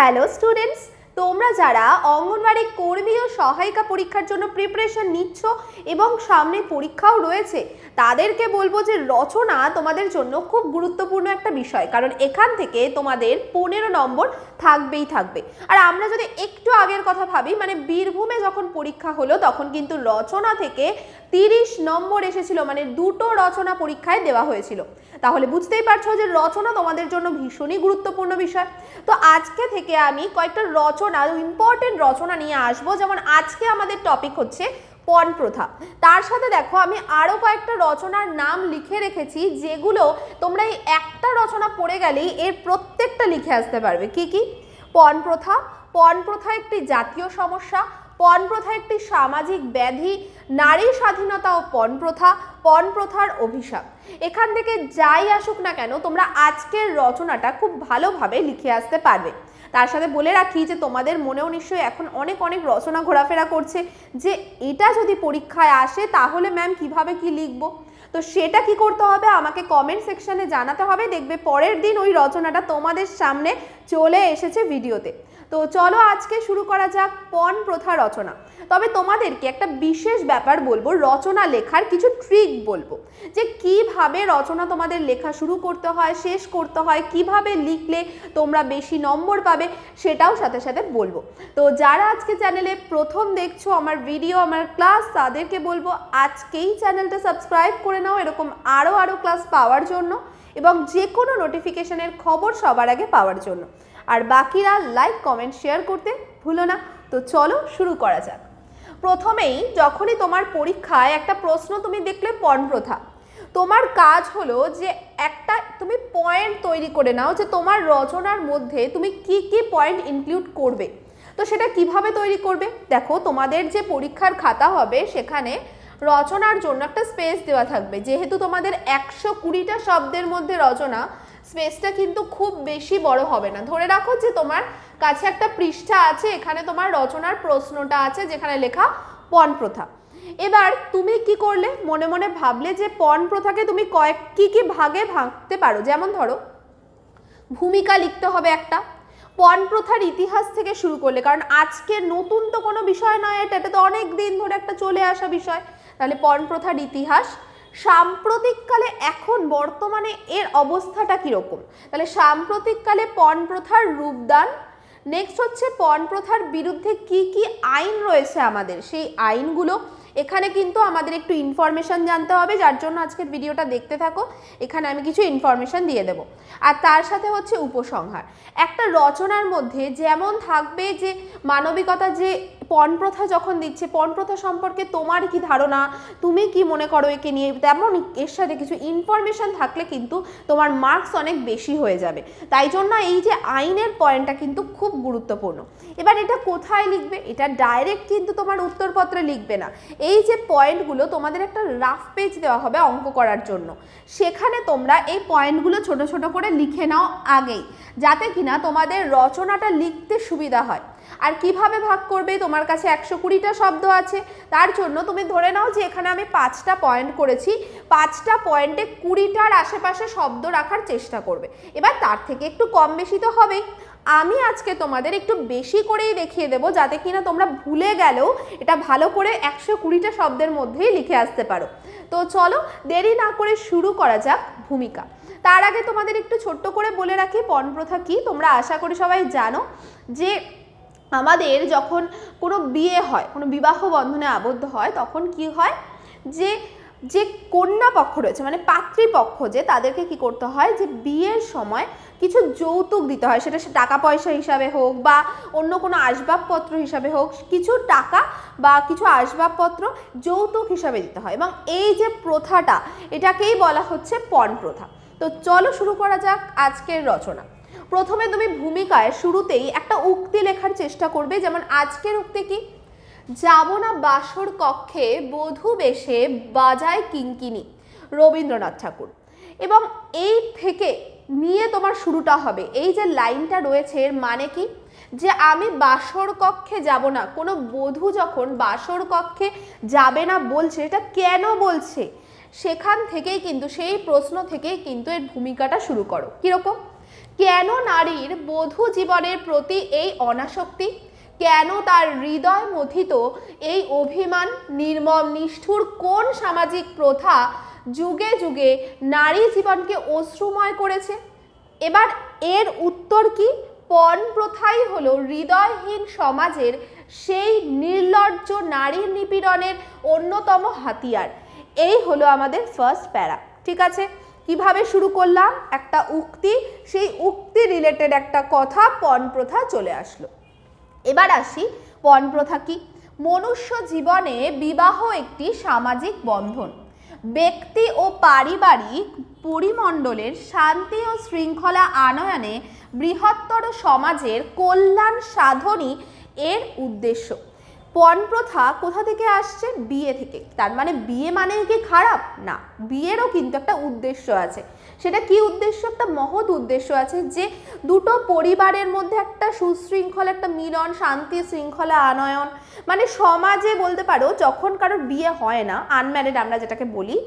Hello students, তোমরা যারা অঙ্গনওয়াড়ি কর্মী ও সহায়িকা পরীক্ষার জন্য প্রিপারেশন নিচ্ছ এবং সামনে পরীক্ষাও রয়েছে, তাদেরকে বলবো যে রচনা তোমাদের জন্য খুব গুরুত্বপূর্ণ একটা বিষয়, কারণ এখান থেকে তোমাদের 15 নম্বর থাকবেই থাকবে। আর আমরা যদি একটু আগের কথা ভাবি, মানে বীরভূমে যখন পরীক্ষা হলো তখন কিন্তু রচনা থেকে 30 নম্বর এসেছিল, মানে দুটো রচনা পরীক্ষায় দেওয়া হয়েছিল। তাহলে বুঝতেই পারছো যে রচনা তোমাদের জন্য ভীষণই গুরুত্বপূর্ণ বিষয়। তো আজকে থেকে আমি কয়েকটা রচনা, ইম্পর্টেন্ট রচনা নিয়ে আসবো। যেমন আজকে আমাদের টপিক হচ্ছে পণ প্রথা, তার সাথে দেখো আমি আরও কয়েকটা রচনার নাম লিখে রেখেছি, যেগুলো তোমরা এই একটা রচনা পড়ে গেলেই এর প্রত্যেকটা লিখে আসতে পারবে। কি কি? পণ প্রথা, পণ প্রথা একটি জাতীয় সমস্যা, পণ প্রথা একটি সামাজিক ব্যাধি, নারী স্বাধীনতা ও পণ প্রথা, পণ প্রথার অভিশাপ। এখান থেকে যাই আসুক না কেন তোমরা আজকের রচনাটা খুব ভালোভাবে লিখে আসতে পারবে। তার সাথে বলে রাখি যে তোমাদের মনেও নিশ্চয়ই এখন অনেক অনেক রচনা ঘোরাফেরা করছে যে এটা যদি পরীক্ষায় আসে তাহলে ম্যাম কিভাবে কি লিখবো। তো সেটা কি করতে হবে, আমাকে কমেন্ট সেকশনে জানাতে হবে। দেখবে পরের দিন ওই রচনাটা তোমাদের সামনে চলে এসেছে ভিডিওতে। তো চলো আজকে শুরু করা যাক পণ প্রথা রচনা। তবে তোমাদেরকে একটা বিশেষ ব্যাপার বলবো, রচনা লেখার কিছু ট্রিক বলবো, যে কিভাবে রচনা তোমাদের লেখা শুরু করতে হয়, শেষ করতে হয়, কিভাবে লিখলে তোমরা বেশি নম্বর পাবে, সেটাও সাথে সাথে বলবো। তো যারা আজকে চ্যানেলে প্রথম দেখছো আমার ভিডিও, আমার ক্লাস, তাদেরকে বলবো আজকেই চ্যানেলটা সাবস্ক্রাইব করে নাও এরকম আরও ক্লাস পাওয়ার জন্য এবং যে কোনো নোটিফিকেশনের খবর সবার আগে পাওয়ার জন্য। আর বাকিরা লাইক কমেন্ট শেয়ার করতে ভুলো না। তো চলো শুরু করা যাক। প্রথমেই যখনই তোমার পরীক্ষায় একটা প্রশ্ন তুমি দেখলে পণ প্রথা, তোমার কাজ হলো যে একটা তুমি পয়েন্ট তৈরি করে নাও যে তোমার রচনার মধ্যে তুমি কি কি পয়েন্ট ইনক্লুড করবে। তো সেটা কিভাবে তৈরি করবে, দেখো তোমাদের যে পরীক্ষার খাতা হবে সেখানে রচনার জন্য একটা স্পেস দেওয়া থাকবে। যেহেতু তোমাদের 120টা শব্দের মধ্যে রচনা, স্পেসটা কিন্তু খুব বেশি বড় হবে না। ধরে রাখো যে তোমার কাছে একটা পৃষ্ঠা আছে, এখানে তোমার রচনার প্রশ্নটা আছে যেখানে লেখা পণ প্রথা। এবার তুমি কি করলে, মনে মনে ভাবলে যে পণ প্রথাকে তুমি কি ভাগে ভাঙতে পারো। যেমন ধরো ভূমিকা লিখতে হবে একটা, পণ প্রথার ইতিহাস থেকে শুরু করলে, কারণ আজকে নতুন তো কোনো বিষয় নয়, এটা তো অনেক দিন ধরে একটা চলে আসা বিষয়। তাহলে পণ প্রথার ইতিহাস, সাম্প্রতিককালে এখন বর্তমানে এর অবস্থাটা কীরকম, তাহলে সাম্প্রতিককালে পণ প্রথার রূপদান। নেক্সট হচ্ছে পণ প্রথার বিরুদ্ধে কি কি আইন রয়েছে আমাদের, সেই আইনগুলো। এখানে কিন্তু আমাদের একটু ইনফরমেশান জানতে হবে, যার জন্য আজকের ভিডিওটা দেখতে থাকো, এখানে আমি কিছু ইনফরমেশান দিয়ে দেবো। আর তার সাথে হচ্ছে উপসংহার। একটা রচনার মধ্যে যেমন থাকবে যে মানবিকতা, যে পণ প্রথা যখন দিচ্ছে পণ প্রথা সম্পর্কে তোমার কি ধারণা, তুমি কি মনে করো একে নিয়ে, তেমন এর সাথে কিছু ইনফরমেশান থাকলে কিন্তু তোমার মার্কস অনেক বেশি হয়ে যাবে। তাই জন্য এই যে আইনের পয়েন্টটা কিন্তু খুব গুরুত্বপূর্ণ। এবার এটা কোথায় লিখবে, এটা ডাইরেক্ট কিন্তু তোমার উত্তরপত্রে লিখবে না। এই যে পয়েন্টগুলো তোমাদের একটা রাফ পেজ দেওয়া হবে অঙ্ক করার জন্য, সেখানে তোমরা এই পয়েন্টগুলো ছোট ছোট করে লিখে নাও আগেই, যাতে কিনা তোমাদের রচনাটা লিখতে সুবিধা হয়। আর কিভাবে ভাগ করবে, তোমার কাছে 120টা শব্দ আছে, তার জন্য তুমি ধরে নাও যে এখানে আমি 5টা পয়েন্ট করেছি, 5টা পয়েন্টে 20টার আশেপাশে শব্দ রাখার চেষ্টা করবে। এবার তার থেকে একটু কম বেশি তো হবেই, আমি আজকে তোমাদের একটু বেশি করেই দেখিয়ে দেবো, যাতে কিনা তোমরা ভুলে গেলেও এটা ভালো করে 120টা শব্দের মধ্যেই লিখে আসতে পারো। তো চলো দেরি না করে শুরু করা যাক ভূমিকা। তার আগে তোমাদের একটু ছোট্ট করে বলে রাখি পণ প্রথা কি। তোমরা আশা করি সবাই জানো যে আমাদের যখন কোনো বিয়ে হয়, কোনো বিবাহ বন্ধনে আবদ্ধ হয়, তখন কি হয় যে যে কন্যা পক্ষ রয়েছে, মানে পাত্রীপক্ষ, যে তাদেরকে কি করতে হয় যে বিয়ের সময় কিছু যৌতুক দিতে হয়। সেটা টাকা পয়সা হিসাবে হোক বা অন্য কোনো আসবাবপত্র হিসাবে হোক, কিছু টাকা বা কিছু আসবাবপত্র যৌতুক হিসাবে দিতে হয়। এবং এই যে প্রথাটা, এটাকেই বলা হচ্ছে পণ প্রথা। তো চলো শুরু করা যাক আজকের রচনা। প্রথমে তুমি ভূমিকায় শুরুতেই একটা উক্তি লেখার চেষ্টা করবে। যেমন আজকের উক্তি কি, যাব না বাসর কক্ষে বধূ বেশে বাজায় কিঙ্কিনি, রবীন্দ্রনাথ ঠাকুর। এবং এই থেকে নিয়ে তোমার শুরুটা হবে। এই যে লাইনটা রয়েছে এর মানে কি, যে আমি বাসর কক্ষে যাব না। কোনো বধূ যখন বাসর কক্ষে যাবে না বলছে, এটা কেন বলছে, সেখান থেকেই কিন্তু সেই প্রশ্ন থেকেই কিন্তু এর ভূমিকাটা শুরু করো। কীরকম, কেন নারীর বধূ জীবনের প্রতি এই অনাসক্তি, কেন তার হৃদয় মথিত এই অভিমান, নির্মম নিষ্ঠুর কোন সামাজিক প্রথা যুগে যুগে নারী জীবনকে অশ্রুময় করেছে? এবার এর উত্তর কি? পণ প্রথাই হলো হৃদয়হীন সমাজের সেই নির্লজ্জ নারীর নিপীড়নের অন্যতম হাতিয়ার। এই হলো আমাদের ফার্স্ট প্যারা। ঠিক আছে, কিভাবে শুরু করলাম? একটা উক্তি, সেই উক্তি রিলেটেড একটা কথা, পণ প্রথা চলে আসলো। এবার আসি, পণ প্রথা কি? মনুষ্য জীবনে বিবাহ একটি সামাজিক বন্ধন। ব্যক্তি ও পারিবারিক পরিমণ্ডলের শান্তি ও শৃঙ্খলা আনয়নে বৃহত্তর সমাজের কল্যাণ সাধনই এর উদ্দেশ্য। পণ প্রথা কোথা থেকে আসছে? বিয়ে থেকে। তার মানে বিয়ে মানেই কি খারাপ? না, বিয়েরও কিন্তু একটা উদ্দেশ্য আছে। সেটা কি উদ্দেশ্য? একটা মহৎ উদ্দেশ্য আছে, যে দুটো পরিবারের মধ্যে একটা সুশৃঙ্খল একটা মিলন, শান্তি শৃঙ্খলা আনয়ন। মানে সমাজে বলতে পারো যখন কারোর বিয়ে হয় না, আনম্যারিড আমরা যেটাকে বলি,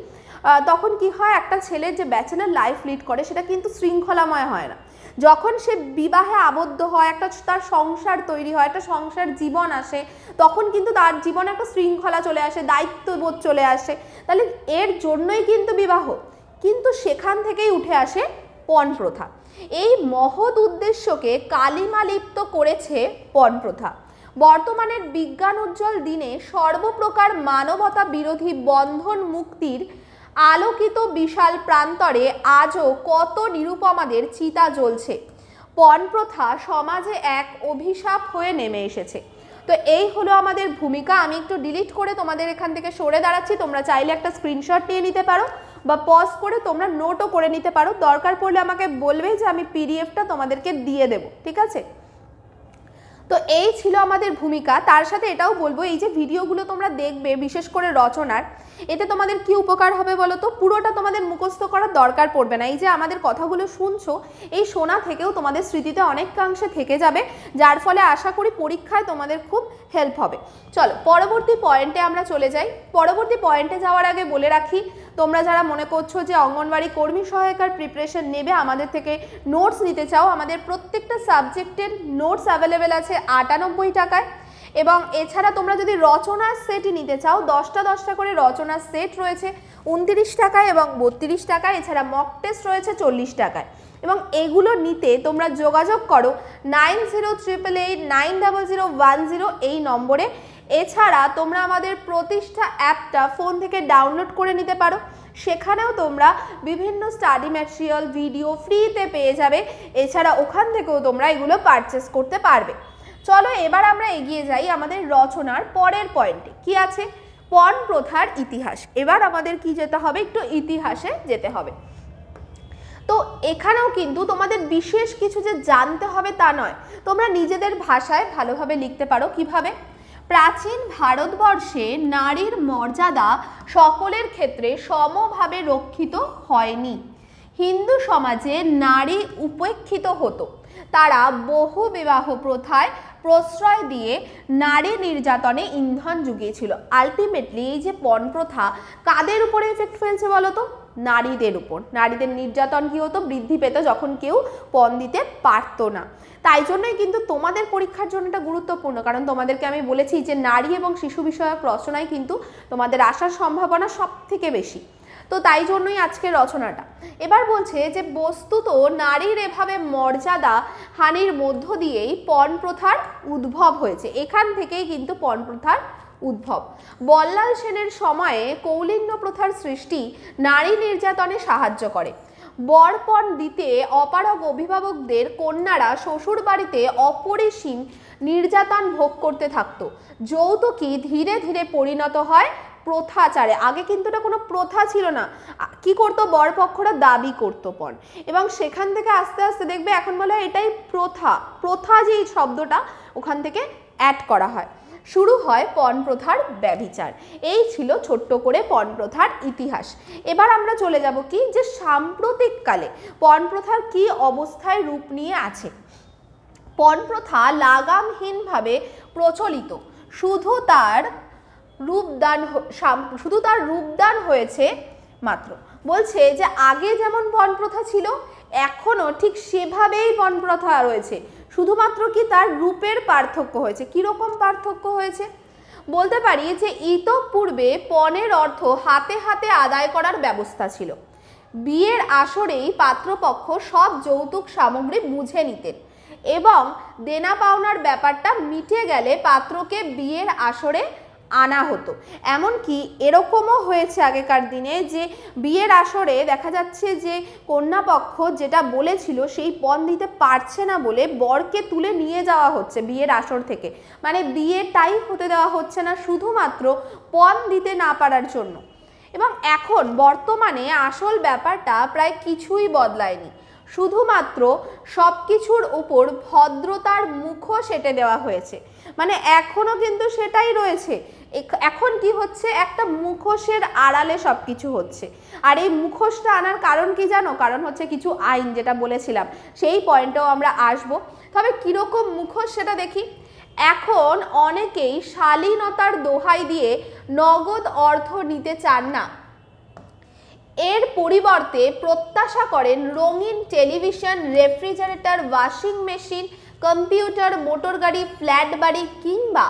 তখন কি হয়, একটা ছেলের যে ব্যাচেলর লাইফ লিড করে সেটা কিন্তু শৃঙ্খলাময় হয় না। যখন সে বিবাহে আবদ্ধ হয়, একটা তার সংসার তৈরি হয়, একটা সংসার জীবন আসে, তখন কিন্তু তার জীবনে একটা শৃঙ্খলা চলে আসে, দায়িত্ববোধ চলে আসে। তাহলে এর জন্যই কিন্তু বিবাহ। কিন্তু সেখান থেকেই উঠে আসে পণ প্রথা। এই মহৎ উদ্দেশ্যকে কালিমা লিপ্ত করেছে পণ প্রথা। বর্তমানের বিজ্ঞান উজ্জ্বল দিনে সর্বপ্রকার মানবতা বিরোধী বন্ধন মুক্তির আলোকিত বিশাল প্রান্তরে আজও কত নিরুপমাদের চিতা জ্বলছে। পণ প্রথা সমাজে এক অভিশাপ হয়ে নেমে এসেছে। তো এই হলো আমাদের ভূমিকা। আমি একটু ডিলিট করে তোমাদের এখান থেকে সরে দাঁড়াচ্ছি। তোমরা চাইলে একটা স্ক্রিনশট নিয়ে নিতে পারো বা পজ করে তোমরা নোটও করে নিতে পারো। দরকার পড়লে আমাকে বলবে, যে আমি পিডিএফটা তোমাদেরকে দিয়ে দেবো। ঠিক আছে? তো এই ছিল আমাদের ভূমিকা। তার সাথে এটাও বলবো, এই যে ভিডিওগুলো তোমরা দেখবে, বিশেষ করে রচনার, এতে তোমাদের কি উপকার হবে বলো তো? পুরোটা তোমাদের মুখস্থ করার দরকার পড়বে না। এই যে আমাদের কথাগুলো শুনছো, এই শোনা থেকেও তোমাদের স্মৃতিতে অনেকাংশে থেকে যাবে, যার ফলে আশা করি পরীক্ষায় তোমাদের খুব হেল্প হবে। চলো পরবর্তী পয়েন্টে আমরা চলে যাই। পরবর্তী পয়েন্টে যাওয়ার আগে বলে রাখি, তোমরা যারা মনে করছো যে অঙ্গনওয়াড়ি কর্মী সহায়িকার প্রিপারেশন নেবে, আমাদের থেকে নোটস নিতে চাও, আমাদের প্রত্যেকটা সাবজেক্টের নোটস অ্যাভেলেবেল আছে 98 টাকায়। এবং এছাড়া তোমরা যদি রচনার সেটই নিতে চাও, 10টা করে রচনার সেট রয়েছে 29 টাকায় এবং 32 টাকায়। এছাড়া মক টেস্ট রয়েছে 40 টাকায়। এবং এগুলো নিতে তোমরা যোগাযোগ করো 9088890010 এই নম্বরে। এছাড়া তোমরা আমাদের প্রতিষ্ঠা অ্যাপটা ফোন থেকে ডাউনলোড করে নিতে পারো। সেখানেও তোমরা বিভিন্ন স্টাডি ম্যাটেরিয়াল, ভিডিও ফ্রিতে পেয়ে যাবে। এছাড়া ওখান থেকেও তোমরা এগুলো পারচেস করতে পারবে। চলো এবার আমরা এগিয়ে যাই আমাদের রচনার পরের পয়েন্টে। কি আছে? পণ প্রথার ইতিহাস। এবার আমাদের কি যেতে হবে? একটু ইতিহাসে যেতে হবে। তো এখানেও কিন্তু তোমাদের বিশেষ কিছু যে জানতে হবে তা নয়, তোমরা নিজেদের ভাষায় ভালোভাবে লিখতে পারো। কিভাবে? প্রাচীন ভারতবর্ষে নারীর মর্যাদা সকলের ক্ষেত্রে সমভাবে রক্ষিত হয়নি। হিন্দু সমাজে নারী উপেক্ষিত হতো। তারা বহু বিবাহ প্রথায় প্রশ্রয় দিয়ে নারী নির্যাতনে ইন্ধন জুগিয়েছিল। আলটিমেটলি এই যে পণ প্রথা কাদের উপরে এফেক্ট ফেলছে বলো তো? নারীদের উপর। নারীদের নির্যাতন কি হতো? বৃদ্ধি পেত যখন কেউ পণ দিতে পারতো না। তাই জন্যই কিন্তু তোমাদের পরীক্ষার জন্য এটা গুরুত্বপূর্ণ, কারণ তোমাদেরকে আমি বলেছি যে নারী এবং শিশু বিষয়ক রচনায় কিন্তু তোমাদের আসার সম্ভাবনা সব থেকে বেশি। তো তাই জন্যই আজকের রচনাটা। এবার বলছে যে বস্তুত নারীর এভাবে মর্যাদা হানির মধ্য দিয়েই পণ প্রথার উদ্ভব হয়েছে। এখান থেকেই কিন্তু পণ প্রথার উদ্ভব। বল্লাল সেনের সময়ে কৌলিন্য প্রথার সৃষ্টি নারী নির্যাতনে সাহায্য করে। বরপণ দিতে অপারগ অভিভাবকদের কন্যারা শ্বশুর বাড়িতে অপরিসীম নির্যাতন ভোগ করতে থাকতো। যৌতুকই ধীরে ধীরে পরিণত হয় প্রথাচারে। আগে কিন্তু এটা কোনো প্রথা ছিল না। কি করতো? বরপক্ষরা দাবি করতো পণ, এবং সেখান থেকে আস্তে আস্তে দেখবে এখন বলে এটাই প্রথা। প্রথা যে এই শব্দটা ওখান থেকে অ্যাড করা হয়। শুরু হয় পণ প্রথার ব্যভিচার। এই ছিল ছোট্ট করে পণ প্রথার ইতিহাস। এবার আমরা চলে যাব কি, যে সাম্প্রতিককালে পণ প্রথার কি অবস্থায় রূপ নিয়ে আছে। পণ প্রথা লাগামহীনভাবে প্রচলিত, শুধু তার রূপদান হয়েছে মাত্র। বলছে যে আগে যেমন পণ প্রথা ছিল এখনও ঠিক সেভাবেই পণ প্রথা রয়েছে, শুধুমাত্র কি তার রূপের পার্থক্য হয়েছে। কীরকম পার্থক্য হয়েছে বলতে পারি যে ইতঃপূর্বে পণের অর্থ হাতে হাতে আদায় করার ব্যবস্থা ছিল। বিয়ের আসরেই পাত্রপক্ষ সব যৌতুক সামগ্রী বুঝে নিতেন এবং দেনা পাওনার ব্যাপারটা মিটে গেলে পাত্রকে বিয়ের আসরে আনা হতো। এমনকি এরকমও হয়েছে আগেকার দিনে যে বিয়ের আসরে দেখা যাচ্ছে যে কন্যাপক্ষ যেটা বলেছিল সেই পণ দিতে পারছে না বলে বরকে তুলে নিয়ে যাওয়া হচ্ছে বিয়ের আসর থেকে, মানে বিয়েটাই হতে দেওয়া হচ্ছে না শুধুমাত্র পণ দিতে না পারার জন্য। এবং এখন বর্তমানে আসল ব্যাপারটা প্রায় কিছুই বদলায়নি, শুধুমাত্র সব কিছুর উপর ভদ্রতার মুখোশ এঁটে দেওয়া হয়েছে। মানে এখনও কিন্তু সেটাই রয়েছে, এখন কি হচ্ছে, একটা মুখোশের আড়ালে সব কিছু হচ্ছে। আর এই মুখোশটা আনার কারণ কি জানো? কারণ হচ্ছে কিছু আইন, যেটা বলেছিলাম সেই পয়েন্টটাও আমরা আসবো। তবে কীরকম মুখোশ সেটা দেখি। এখন অনেকেই শালীনতার দোহাই দিয়ে নগদ অর্থ নিতে চান না, এর পরিবর্তে প্রত্যাশা করেন রঙিন television, refrigerator, washing machine, computer, motor গাড়ি, ফ্ল্যাট বাড়ি কিংবা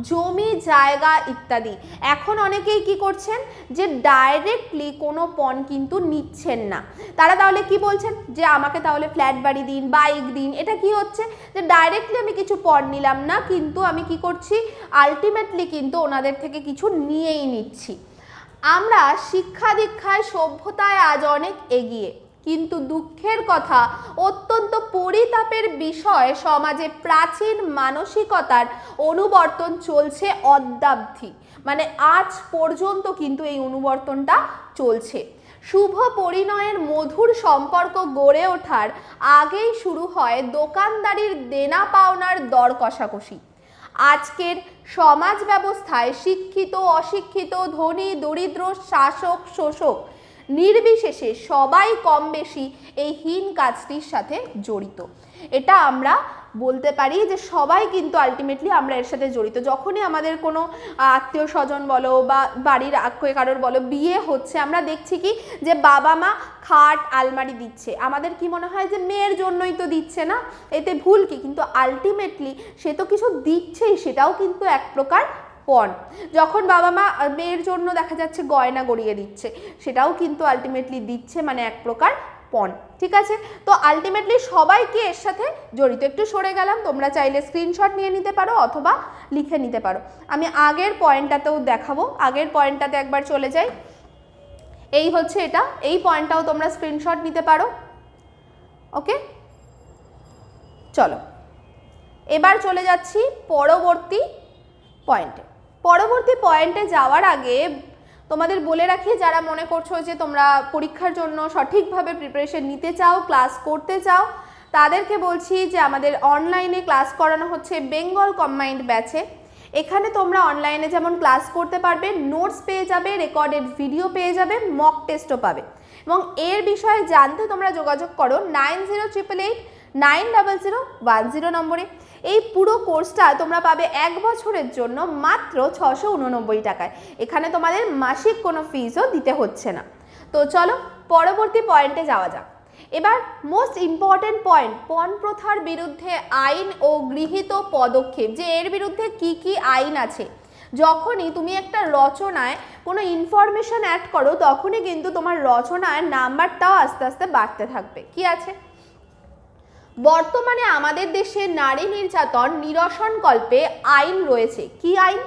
জমি জায়গা ইত্যাদি। এখন অনেকেই কি করছেন যে ডাইরেক্টলি কোনো পণ কিন্তু নিচ্ছেন না। তারা তাহলে কি বলছেন যে আমাকে তাহলে ফ্ল্যাট বাড়ি দিন, বাইক দিন। এটা কি হচ্ছে যে ডাইরেক্টলি আমি কিছু পণ নিলাম না, কিন্তু আমি কি করছি, আলটিমেটলি কিন্তু ওনাদের থেকে কিছু নিয়েই নিচ্ছি। আমরা শিক্ষা দীক্ষায় সভ্যতায় আজ অনেক এগিয়ে, কিন্তু দুঃখের কথা, অত্যন্ত পরিতাপের বিষয়, সমাজে প্রাচীন মানসিকতার অনুবর্তন চলছে অদ্যাবধি। মানে আজ পর্যন্ত কিন্তু এই অনুবর্তনটা চলছে। শুভ পরিণয়ের মধুর সম্পর্ক গড়ে ওঠার আগেই শুরু হয় দোকানদারির দেনা পাওনার দর কষাকষি। আজকের সমাজ ব্যবস্থায় শিক্ষিত অশিক্ষিত, ধনী দরিদ্র, শাসক শোষক নির্বিশেষে সবাই কম বেশি এই হীন কাজটির সাথে জড়িত। এটা আমরা বলতে পারি যে সবাই কিন্তু আলটিমেটলি আমরা এর সাথে জড়িত। যখনই আমাদের কোনো আত্মীয় স্বজন বলো বা বাড়ির কারোর বলো বিয়ে হচ্ছে, আমরা দেখছি কি যে বাবা মা খাট আলমারি দিচ্ছে, আমাদের কি মনে হয় যে মেয়ের জন্যই তো দিচ্ছে, না এতে ভুল কি? কিন্তু আলটিমেটলি সে তো কিছু দিচ্ছেই, সেটাও কিন্তু এক প্রকার পণ। যখন বাবা মা মেয়ের জন্য দেখা যাচ্ছে গয়না গড়িয়ে দিচ্ছে, সেটাও কিন্তু আলটিমেটলি দিচ্ছে, মানে এক প্রকার পণ। ঠিক আছে, তো আলটিমেটলি সবাইকে এর সাথে জড়িত। একটু সরে গেলাম, তোমরা চাইলে স্ক্রিনশট নিয়ে নিতে পারো অথবা লিখে নিতে পারো। আমি আগের পয়েন্টটাতেও দেখাবো, আগের পয়েন্টটাতে একবার চলে যাই। এই হচ্ছে এটা, এই পয়েন্টটাও তোমরা স্ক্রিনশট নিতে পারো। ওকে, চলো এবার চলে যাচ্ছি পরবর্তী পয়েন্টে। পরবর্তী পয়েন্টে যাওয়ার আগে তোমাদের বলে রাখি, যারা মনে করছো যে তোমরা পরীক্ষার জন্য সঠিকভাবে প্রিপারেশন নিতে চাও, ক্লাস করতে চাও, তাদেরকে বলছি যে আমাদের অনলাইনে ক্লাস করানো হচ্ছে বেঙ্গল কম্বাইন্ড ব্যাচে। এখানে তোমরা অনলাইনে যেমন ক্লাস করতে পারবে, নোটস পেয়ে যাবে, রেকর্ডেড ভিডিও পেয়ে যাবে, মক টেস্টও পাবে। এবং এর বিষয়ে জানতে তোমরা যোগাযোগ করো 9088890010 নম্বরে। এই পুরো কোর্সটা তোমরা পাবে 1 বছরের জন্য মাত্র 689 টাকায়। এখানে তোমাদের মাসিক কোনো ফিসও দিতে হচ্ছে না। তো চলো পরবর্তী পয়েন্টে যাওয়া যাক। এবার মোস্ট ইম্পর্টেন্ট পয়েন্ট, পণ প্রথার বিরুদ্ধে আইন ও গৃহীত পদক্ষেপ, যে এর বিরুদ্ধে কি কি আইন আছে। যখনই তুমি একটা রচনায় কোনো ইনফরমেশন অ্যাড করো, তখনই কিন্তু তোমার রচনায় নাম্বারটাও আস্তে আস্তে বাড়তে থাকবে। কি আছে? বর্তমানে আমাদের দেশে নারী নির্যাতন নিরসনকল্পে আইন রয়েছে। কি আইন?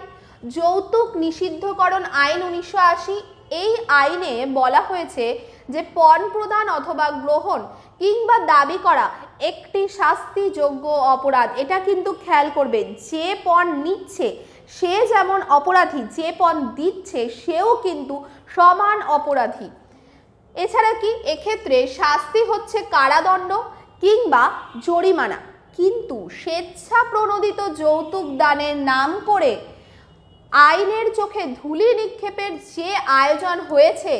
যৌতুক নিষিদ্ধকরণ আইন 1980। এই আইনে বলা হয়েছে যে পণ প্রদান অথবা গ্রহণ কিংবা দাবি করা একটি শাস্তিযোগ্য অপরাধ। এটা কিন্তু খেয়াল করবে, যে পণ নিচ্ছে সে যেমন অপরাধী, যে পণ দিচ্ছে সেও কিন্তু সমান অপরাধী। এছাড়া কি, এক্ষেত্রে শাস্তি হচ্ছে কারাদণ্ড কিংবা জরিমানা। কিন্তু স্বেচ্ছা প্রণোদিত যৌতুক দানের নাম করে আইনের চোখে ধুলি নিক্ষেপের যে আয়োজন হয়েছে,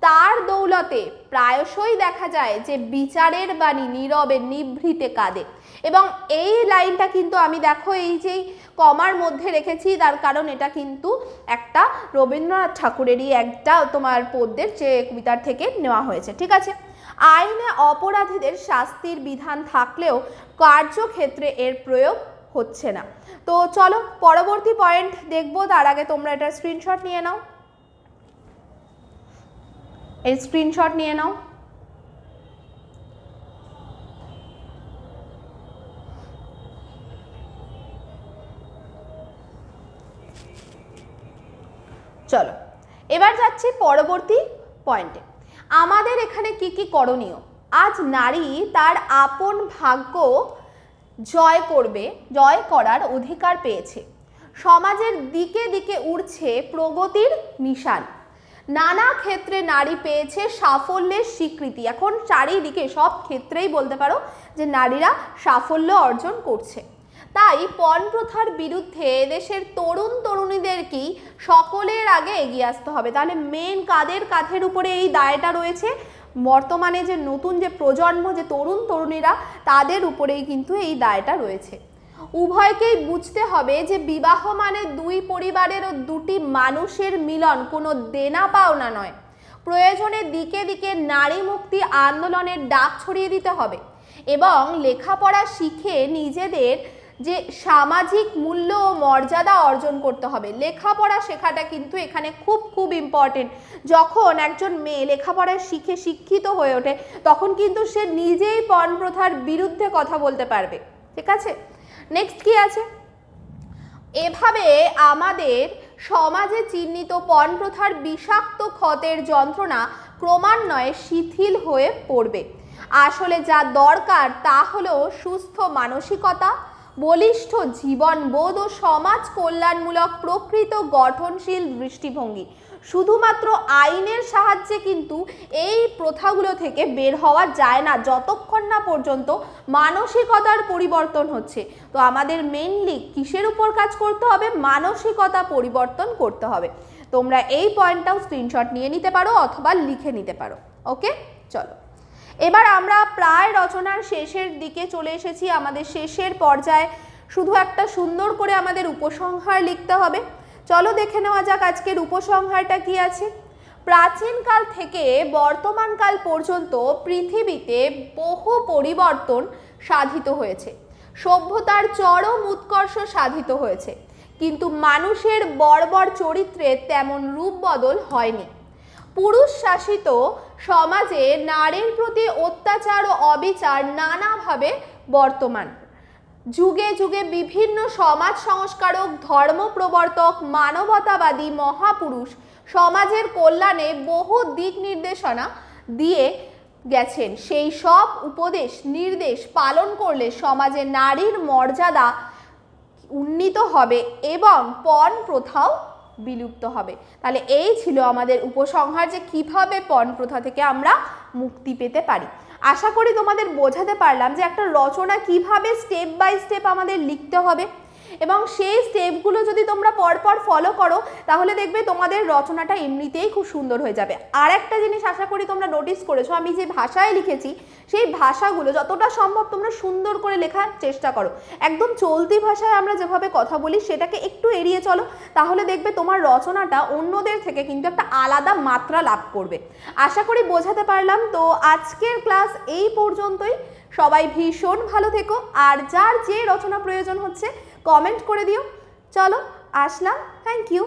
তার দৌলতে প্রায়শই দেখা যায় যে বিচারের বাণী নীরবে নিভৃতে কাঁদে। এবং এই লাইনটা কিন্তু আমি দেখো এই যেই কমার মধ্যে রেখেছি, তার কারণ এটা কিন্তু একটা রবীন্দ্রনাথ ঠাকুরেরই একটা তোমার পদ্যের যে কবিতার থেকে নেওয়া হয়েছে। ঠিক আছে, আইনে অপরাধীদের শাস্তির বিধান থাকলেও কার্যক্ষেত্রে এর প্রয়োগ হচ্ছে না। তো চলো পরবর্তী পয়েন্ট দেখবো, তার আগে তোমরা এটা স্ক্রিনশট নিয়ে নাও, এই স্ক্রিনশট নিয়ে নাও। চলো এবার যাচ্ছি পরবর্তী পয়েন্টে। আমাদের এখানে কি কি করণীয়? আজ নারী তার আপন ভাগ্য জয় করার অধিকার পেয়েছে। সমাজের দিকে দিকে উড়ছে প্রগতির নিশান। নানা ক্ষেত্রে নারী পেয়েছে সাফল্যের স্বীকৃতি। এখন চারিদিকে সব ক্ষেত্রেই বলতে পারো যে নারীরা সাফল্য অর্জন করছে। তাই পণ প্রথার বিরুদ্ধে দেশের তরুণ তরুণীদেরকেই সকলের আগে এগিয়ে আসতে হবে। তাহলে মেন কাদের কাঁধের উপরে এই দায়টা রয়েছে? বর্তমানে যে নতুন যে প্রজন্ম, যে তরুণ তরুণীরা, তাদের উপরেই কিন্তু এই দায়টা রয়েছে। উভয়কেই বুঝতে হবে যে বিবাহ মানে দুই পরিবারের ও দুটি মানুষের মিলন, কোনো দেনা পাওনা নয়। প্রয়োজনে দিকে দিকে নারী মুক্তি আন্দোলনের ডাক ছড়িয়ে দিতে হবে এবং লেখাপড়া শিখে নিজেদের যে সামাজিক মূল্য ও মর্যাদা অর্জন করতে হবে। লেখাপড়া শেখাটা কিন্তু এখানে খুব খুব ইম্পর্টেন্ট। যখন একজন মেয়ে লেখাপড়া শিখে শিক্ষিত হয়ে ওঠে তখন কিন্তু সে নিজেই পণ প্রথার বিরুদ্ধে কথা বলতে পারবে। ঠিক আছে, নেক্সট কি আছে? এভাবে আমাদের সমাজে চিহ্নিত পণ প্রথার বিষাক্ত ক্ষতের যন্ত্রণা ক্রমান্বয়ে শিথিল হয়ে পড়বে। আসলে যা দরকার তা হলো সুস্থ মানসিকতা, বলিষ্ঠ জীবনবোধ ও সমাজ কল্যাণমূলক প্রকৃত গঠনশীল দৃষ্টিভঙ্গি। শুধুমাত্র আইনের সাহায্যে কিন্তু এই প্রথাগুলো থেকে বের হওয়া যায় না যতক্ষণ না পর্যন্ত মানসিকতার পরিবর্তন হচ্ছে। তো আমাদের মেইনলি কিসের উপর কাজ করতে হবে? মানসিকতা পরিবর্তন করতে হবে। তোমরা এই পয়েন্টটাও স্ক্রিনশট নিয়ে নিতে পারো অথবা লিখে নিতে পারো। ওকে, চলো এবার আমরা প্রায় রচনার শেষের দিকে চলে এসেছি। আমাদের শেষের পর্যায়ে শুধু একটা সুন্দর করে আমাদের উপসংহার লিখতে হবে। চলো দেখে নেওয়া যাক আজকের উপসংহারটা কি আছে। প্রাচীনকাল থেকে বর্তমানকাল পর্যন্ত পৃথিবীতে বহু পরিবর্তন সাধিত হয়েছে। সভ্যতার চরম উৎকর্ষ সাধিত হয়েছে, কিন্তু মানুষের বর্বর চরিত্রে তেমন রূপ বদল হয়নি। পুরুষ শাসিত সমাজে নারীর প্রতি অত্যাচার ও অবিচার নানাভাবে বর্তমান। যুগে যুগে বিভিন্ন সমাজ সংস্কারক, ধর্ম প্রবর্তক, মানবতাবাদী মহাপুরুষ সমাজের কল্যাণে বহু দিক নির্দেশনা দিয়ে গেছেন। সেই সব উপদেশ নির্দেশ পালন করলে সমাজে নারীর মর্যাদা উন্নীত হবে এবং পণ প্রথাও বিলুপ্ত হবে। তাহলে এই ছিল আমাদের উপসংহার যে কিভাবে পণ প্রথা থেকে আমরা মুক্তি পেতে পারি। আশা করি তোমাদের বোঝাতে পারলাম যে একটা রচনা কিভাবে স্টেপ বাই স্টেপ আমাদের লিখতে হবে এবং সেই স্টেপগুলো যদি তোমরা পরপর ফলো করো তাহলে দেখবে তোমাদের রচনাটা এমনিতেই খুব সুন্দর হয়ে যাবে। আর একটা জিনিস আশা করি তোমরা নোটিস করেছো, আমি যে ভাষায় লিখেছি সেই ভাষাগুলো যতটা সম্ভব তোমরা সুন্দর করে লেখার চেষ্টা করো। একদম চলতি ভাষায় আমরা যেভাবে কথা বলি সেটাকে একটু এড়িয়ে চলো, তাহলে দেখবে তোমার রচনাটা অন্যদের থেকে কিন্তু একটা আলাদা মাত্রা লাভ করবে। আশা করি বোঝাতে পারলাম। তো আজকের ক্লাস এই পর্যন্তই। সবাই ভীষণ ভালো থেকো, আর যার যে রচনা প্রয়োজন হচ্ছে কমেন্ট করে দিও। চলো আসলাম, থ্যাংক ইউ।